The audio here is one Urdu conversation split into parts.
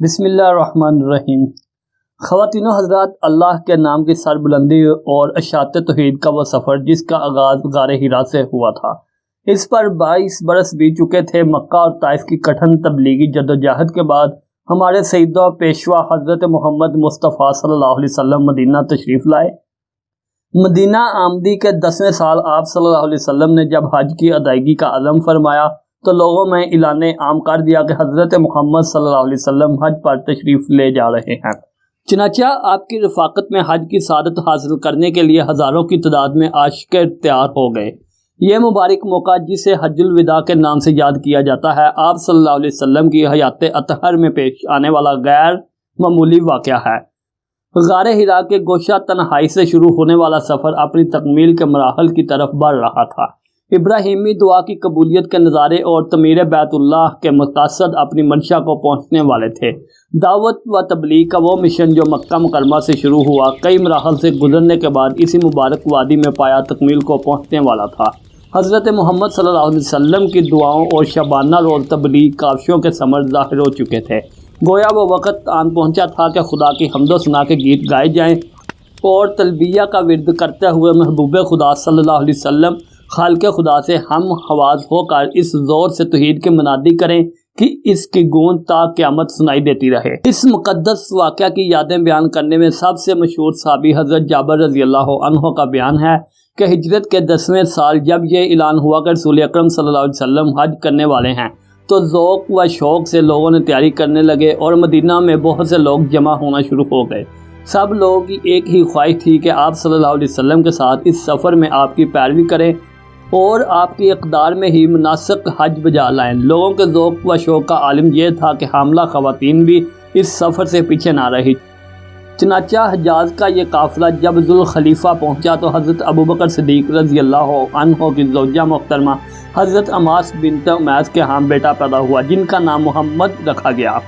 بسم اللہ الرحمن الرحیم۔ خواتین و حضرات، اللہ کے نام کی سربلندی اور اشاعت توحید کا وہ سفر جس کا آغاز غار حرا سے ہوا تھا، اس پر 22 برس بیت چکے تھے۔ مکہ اور طائف کی کٹھن تبلیغی جدوجہد کے بعد ہمارے سید و پیشوا حضرت محمد مصطفیٰ صلی اللہ علیہ وسلم مدینہ تشریف لائے۔ مدینہ آمدی کے 10ویں سال آپ صلی اللہ علیہ وسلم نے جب حج کی ادائیگی کا عزم فرمایا تو لوگوں میں اعلان عام کر دیا کہ حضرت محمد صلی اللہ علیہ وسلم حج پر تشریف لے جا رہے ہیں۔ چنانچہ آپ کی رفاقت میں حج کی سعادت حاصل کرنے کے لیے ہزاروں کی تعداد میں عاشق تیار ہو گئے۔ یہ مبارک موقع جسے حج الوداع کے نام سے یاد کیا جاتا ہے، آپ صلی اللہ علیہ وسلم کی حیات اطہر میں پیش آنے والا غیر معمولی واقعہ ہے۔ غار حرا کے گوشہ تنہائی سے شروع ہونے والا سفر اپنی تکمیل کے مراحل کی طرف بڑھ رہا تھا۔ ابراہیمی دعا کی قبولیت کے نظارے اور تعمیر بیت اللہ کے مقاصد اپنی منشا کو پہنچنے والے تھے۔ دعوت و تبلیغ کا وہ مشن جو مکہ مکرمہ سے شروع ہوا، کئی مراحل سے گزرنے کے بعد اسی مبارک وادی میں پایا تکمیل کو پہنچنے والا تھا۔ حضرت محمد صلی اللہ علیہ وسلم کی دعاؤں اور شبانہ روز تبلیغ کاوشوں کے ثمر ظاہر ہو چکے تھے۔ گویا وہ وقت آن پہنچا تھا کہ خدا کی حمد و ثنا کے گیت گائے جائیں اور تلبیہ کا ورد کرتے ہوئے محبوب خدا صلی اللہ علیہ وسلم خالق خدا سے ہم حواس ہو کر اس زور سے توحید کے منادی کریں کہ اس کی گونج تا قیامت سنائی دیتی رہے۔ اس مقدس واقعہ کی یادیں بیان کرنے میں سب سے مشہور صحابی حضرت جابر رضی اللہ عنہ کا بیان ہے کہ ہجرت کے 10ویں سال جب یہ اعلان ہوا کہ رسول اکرم صلی اللہ علیہ وسلم حج کرنے والے ہیں تو ذوق و شوق سے لوگوں نے تیاری کرنے لگے اور مدینہ میں بہت سے لوگ جمع ہونا شروع ہو گئے۔ سب لوگوں کی ایک ہی خواہش تھی کہ آپ صلی اللہ علیہ وسلم کے ساتھ اس سفر میں آپ کی پیروی کریں اور آپ کی اقدار میں ہی مناسک حج بجا لائیں۔ لوگوں کے ذوق و شوق کا عالم یہ تھا کہ حاملہ خواتین بھی اس سفر سے پیچھے نہ رہی۔ چنانچہ حجاز کا یہ قافلہ جب ذوالخلیفہ پہنچا تو حضرت ابوبکر صدیق رضی اللہ عنہ کی زوجہ محترمہ حضرت عماس بنت امیس کے ہاں بیٹا پیدا ہوا جن کا نام محمد رکھا گیا۔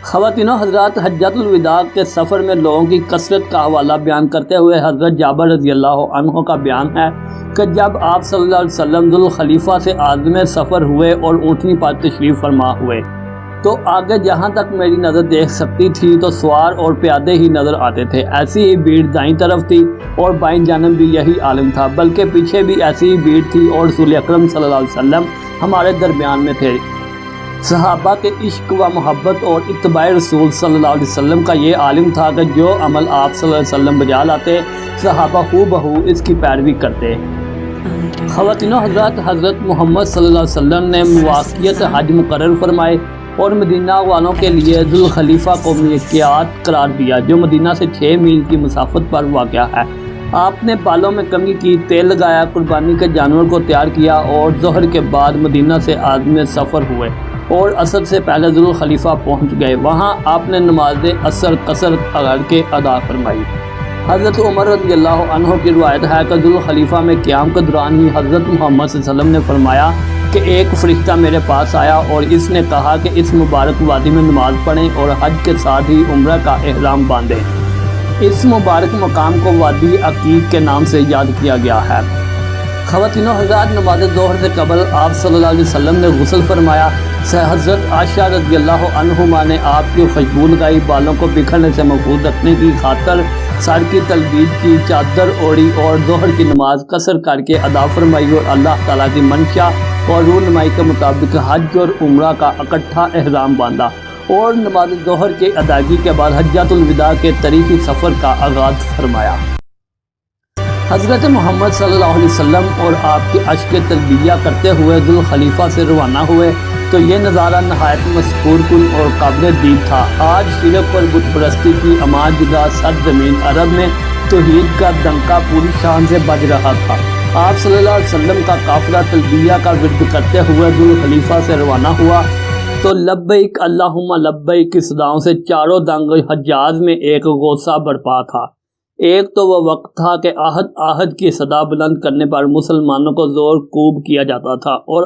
خواتین و حضرات، حجۃ الوداع کے سفر میں لوگوں کی کثرت کا حوالہ بیان کرتے ہوئے حضرت جابر رضی اللہ عنہ کا بیان ہے کہ جب آپ صلی اللہ علیہ وسلم ذوالخلیفہ سے عازم سفر ہوئے اور اونٹنی پر تشریف فرما ہوئے تو آگے جہاں تک میری نظر دیکھ سکتی تھی تو سوار اور پیادے ہی نظر آتے تھے۔ ایسی ہی بھیڑ دائیں طرف تھی اور بائیں جانب بھی یہی عالم تھا، بلکہ پیچھے بھی ایسی ہی بھیڑ تھی اور رسول اکرم صلی اللہ علیہ وسلم ہمارے درمیان میں تھے۔ صحابہ کے عشق و محبت اور اتباع رسول صلی اللہ علیہ وسلم کا یہ عالم تھا کہ جو عمل آپ صلی اللہ علیہ وسلم بجا لاتے صحابہ ہو بہو اس کی پیروی کرتے۔ خواتین و حضرات، حضرت محمد صلی اللہ علیہ وسلم نے مواقعت حج مقرر فرمائے اور مدینہ والوں کے لیے ذوالخلیفہ کو میقات قرار دیا جو مدینہ سے 6 میل کی مسافت پر واقع ہے۔ آپ نے بالوں میں کمی کی، تیل لگایا، قربانی کے جانور کو تیار کیا اور ظہر کے بعد مدینہ سے عازم سفر ہوئے اور عصر سے پہلے ذوالخلیفہ پہنچ گئے۔ وہاں آپ نے نماز عصر قصر کر کے ادا فرمائی۔ حضرت عمر رضی اللہ عنہ کی روایت ہے کہ ذوالخلیفہ میں قیام کے دوران ہی حضرت محمد صلی اللہ علیہ وسلم نے فرمایا کہ ایک فرشتہ میرے پاس آیا اور اس نے کہا کہ اس مبارک وادی میں نماز پڑھیں اور حج کے ساتھ ہی عمرہ کا احرام باندھیں۔ اس مبارک مقام کو وادی عقیق کے نام سے یاد کیا گیا ہے۔ خواتین و حضرات، نماز ظہر سے قبل آپ صلی اللہ علیہ وسلم نے غسل فرمایا۔ حضرت عائشہ رضی اللہ عنہما نے آپ کی خوشبو لگائی، بالوں کو بکھرنے سے محفوظ رکھنے کی خاطر سر کی تلبید کی، چادر اوڑھی اور ظہر کی نماز قصر کر کے ادا فرمائی اور اللہ تعالیٰ کی منشا اور رونمائی کے مطابق حج اور عمرہ کا اکٹھا احرام باندھا اور نماز ظہر کے ادائیگی کے بعد حجۃ الوداع کے تاریخی سفر کا آغاز فرمایا۔ حضرت محمد صلی اللہ علیہ وسلم اور آپ کے عشق تلبیہ کرتے ہوئے ذوالخلیفہ سے روانہ ہوئے تو یہ نظارہ نہایت مسحور کن اور قابل دید تھا۔ آج شرک اور بت پرستی کی امان جگہ سرزمین عرب میں توحید کا ڈنکا پوری شان سے بج رہا تھا۔ آپ صلی اللہ علیہ وسلم کا قافلہ تلبیہ کا ورد کرتے ہوئے ذوالخلیفہ سے روانہ ہوا تو لبیک اللہم لبیک کی صداؤں سے چاروں دنگ حجاز میں ایک غوصہ برپا تھا۔ ایک تو وہ وقت تھا کہ آہد آہد کی صدا بلند کرنے پر مسلمانوں کو زور کوب کیا جاتا تھا، اور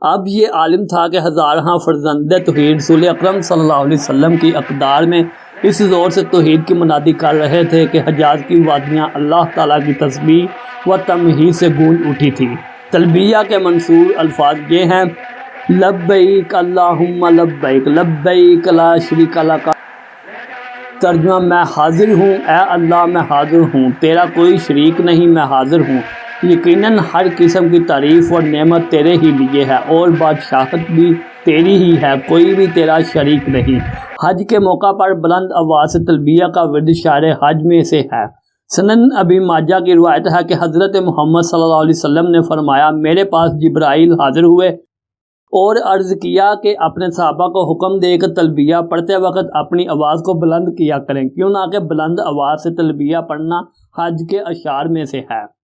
اب یہ عالم تھا کہ ہزارہاں فرزند توحید رسول اکرم صلی اللہ علیہ وسلم کی اقدار میں اس زور سے توحید کی منادی کر رہے تھے کہ حجاز کی وادیاں اللہ تعالیٰ کی تسبیح و تمہید سے گونج اٹھی تھی۔ تلبیہ کے منصور الفاظ یہ ہیں: لبیک اللہم لبیک لبیک لا شریک لک۔ ترجمہ میں حاضر ہوں اے اللہ میں حاضر ہوں، تیرا کوئی شریک نہیں، میں حاضر ہوں، یقیناً ہر قسم کی تعریف اور نعمت تیرے ہی لیے ہے اور بادشاہت بھی تیری ہی ہے، کوئی بھی تیرا شریک نہیں۔ حج کے موقع پر بلند آواز سے تلبیہ کا ورد شعائر حج میں سے ہے۔ سنن ابی ماجہ کی روایت ہے کہ حضرت محمد صلی اللہ علیہ وسلم نے فرمایا، میرے پاس جبرائیل حاضر ہوئے اور عرض کیا کہ اپنے صحابہ کو حکم دے کہ تلبیہ پڑھتے وقت اپنی آواز کو بلند کیا کریں، کیوں نہ کہ بلند آواز سے تلبیہ پڑھنا حج کے اشعار میں سے ہے۔